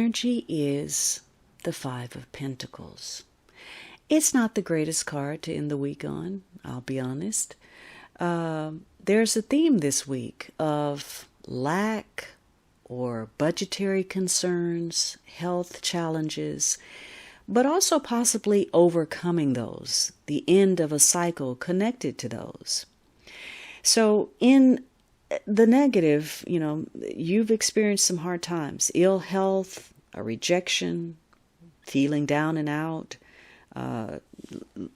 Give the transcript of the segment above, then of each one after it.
energy is the Five of Pentacles. It's not the greatest card to end the week on, I'll be honest. There's a theme this week of lack or budgetary concerns, health challenges, but also possibly overcoming those, the end of a cycle connected to those. So in the negative, you've experienced some hard times, ill health, a rejection, feeling down and out, a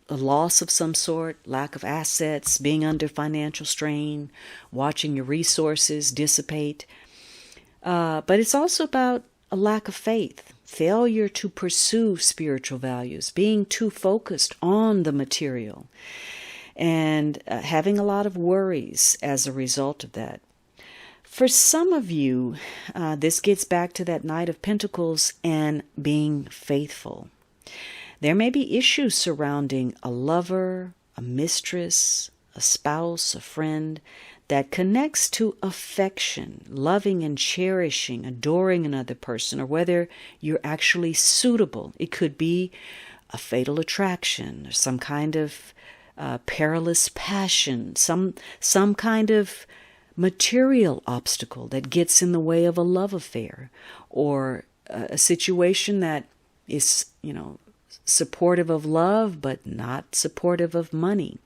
loss of some sort, lack of assets, being under financial strain, watching your resources dissipate. But it's also about a lack of faith, failure to pursue spiritual values, being too focused on the material, and having a lot of worries as a result of that. For some of you, this gets back to that Knight of Pentacles and being faithful. There may be issues surrounding a lover, a mistress, a spouse, a friend that connects to affection, loving and cherishing, adoring another person, or whether you're actually suitable. It could be a fatal attraction, or some kind of perilous passion, some kind of material obstacle that gets in the way of a love affair, or a situation that is, supportive of love, but not supportive of money.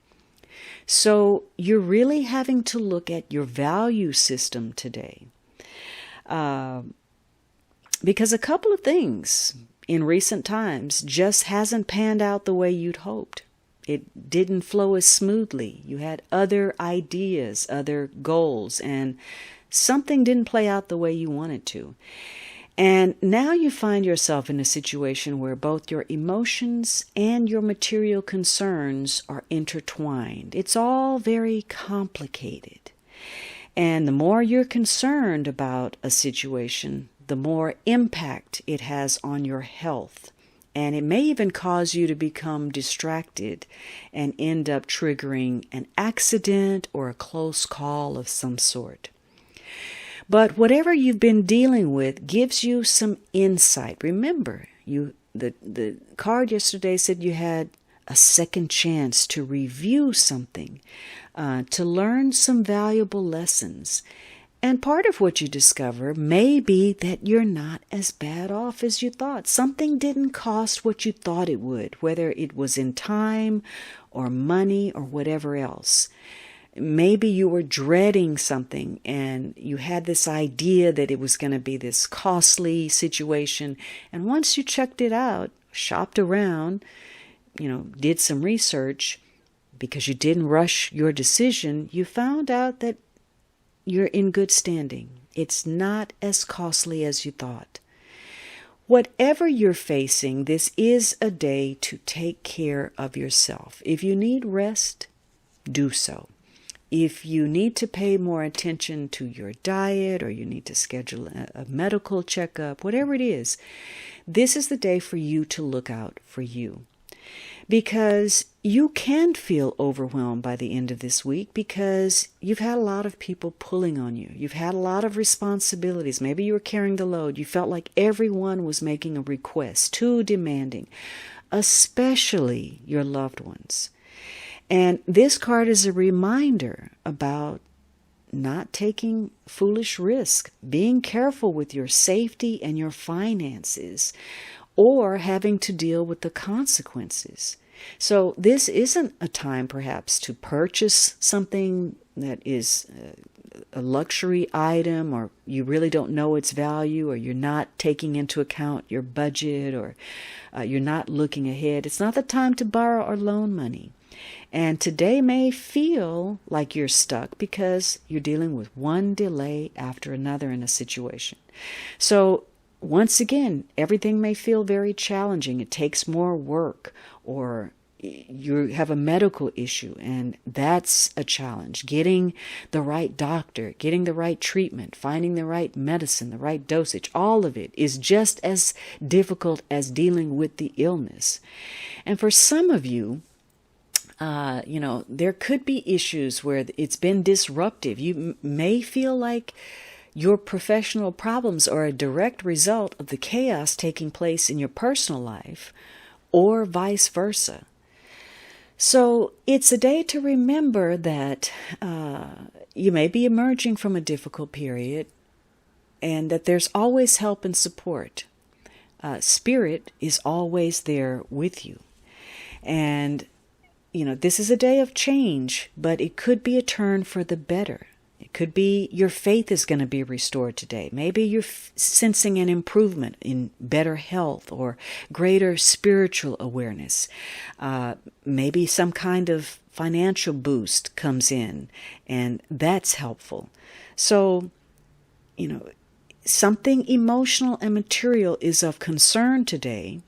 So you're really having to look at your value system today. Because a couple of things in recent times just hasn't panned out the way you'd hoped. It didn't flow as smoothly. You had other ideas, other goals, and something didn't play out the way you wanted to. And now you find yourself in a situation where both your emotions and your material concerns are intertwined. It's all very complicated. And the more you're concerned about a situation, the more impact it has on your health. And it may even cause you to become distracted and end up triggering an accident or a close call of some sort. But whatever you've been dealing with gives you some insight. Remember, the card yesterday said you had a second chance to review something, to learn some valuable lessons. And part of what you discover may be that you're not as bad off as you thought. Something didn't cost what you thought it would, whether it was in time or money or whatever else. Maybe you were dreading something and you had this idea that it was going to be this costly situation. And once you checked it out, shopped around, did some research, because you didn't rush your decision, you found out that you're in good standing. It's not as costly as you thought. Whatever you're facing, this is a day to take care of yourself. If you need rest, do so. If you need to pay more attention to your diet, or you need to schedule a medical checkup, whatever it is, this is the day for you to look out for you. Because you can feel overwhelmed by the end of this week because you've had a lot of people pulling on you. You've had a lot of responsibilities. Maybe you were carrying the load. You felt like everyone was making a request, too demanding, especially your loved ones. And this card is a reminder about not taking foolish risk, being careful with your safety and your finances, or having to deal with the consequences. So this isn't a time perhaps to purchase something that is a luxury item, or you really don't know its value, or you're not taking into account your budget, or you're not looking ahead. It's not the time to borrow or loan money. And today may feel like you're stuck because you're dealing with one delay after another in a situation. So once again, everything may feel very challenging. It takes more work, or you have a medical issue, and that's a challenge. Getting the right doctor, getting the right treatment, finding the right medicine, the right dosage, all of it is just as difficult as dealing with the illness. And for some of you, there could be issues where it's been disruptive. You may feel like your professional problems are a direct result of the chaos taking place in your personal life, or vice versa. So it's a day to remember that you may be emerging from a difficult period and that there's always help and support. Spirit is always there with you. And, this is a day of change, but it could be a turn for the better. It could be your faith is going to be restored today. Maybe you're sensing an improvement in better health or greater spiritual awareness. Maybe some kind of financial boost comes in, and that's helpful. So, something emotional and material is of concern today.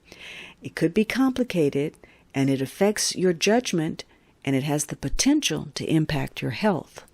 It could be complicated, and it affects your judgment, and it has the potential to impact your health.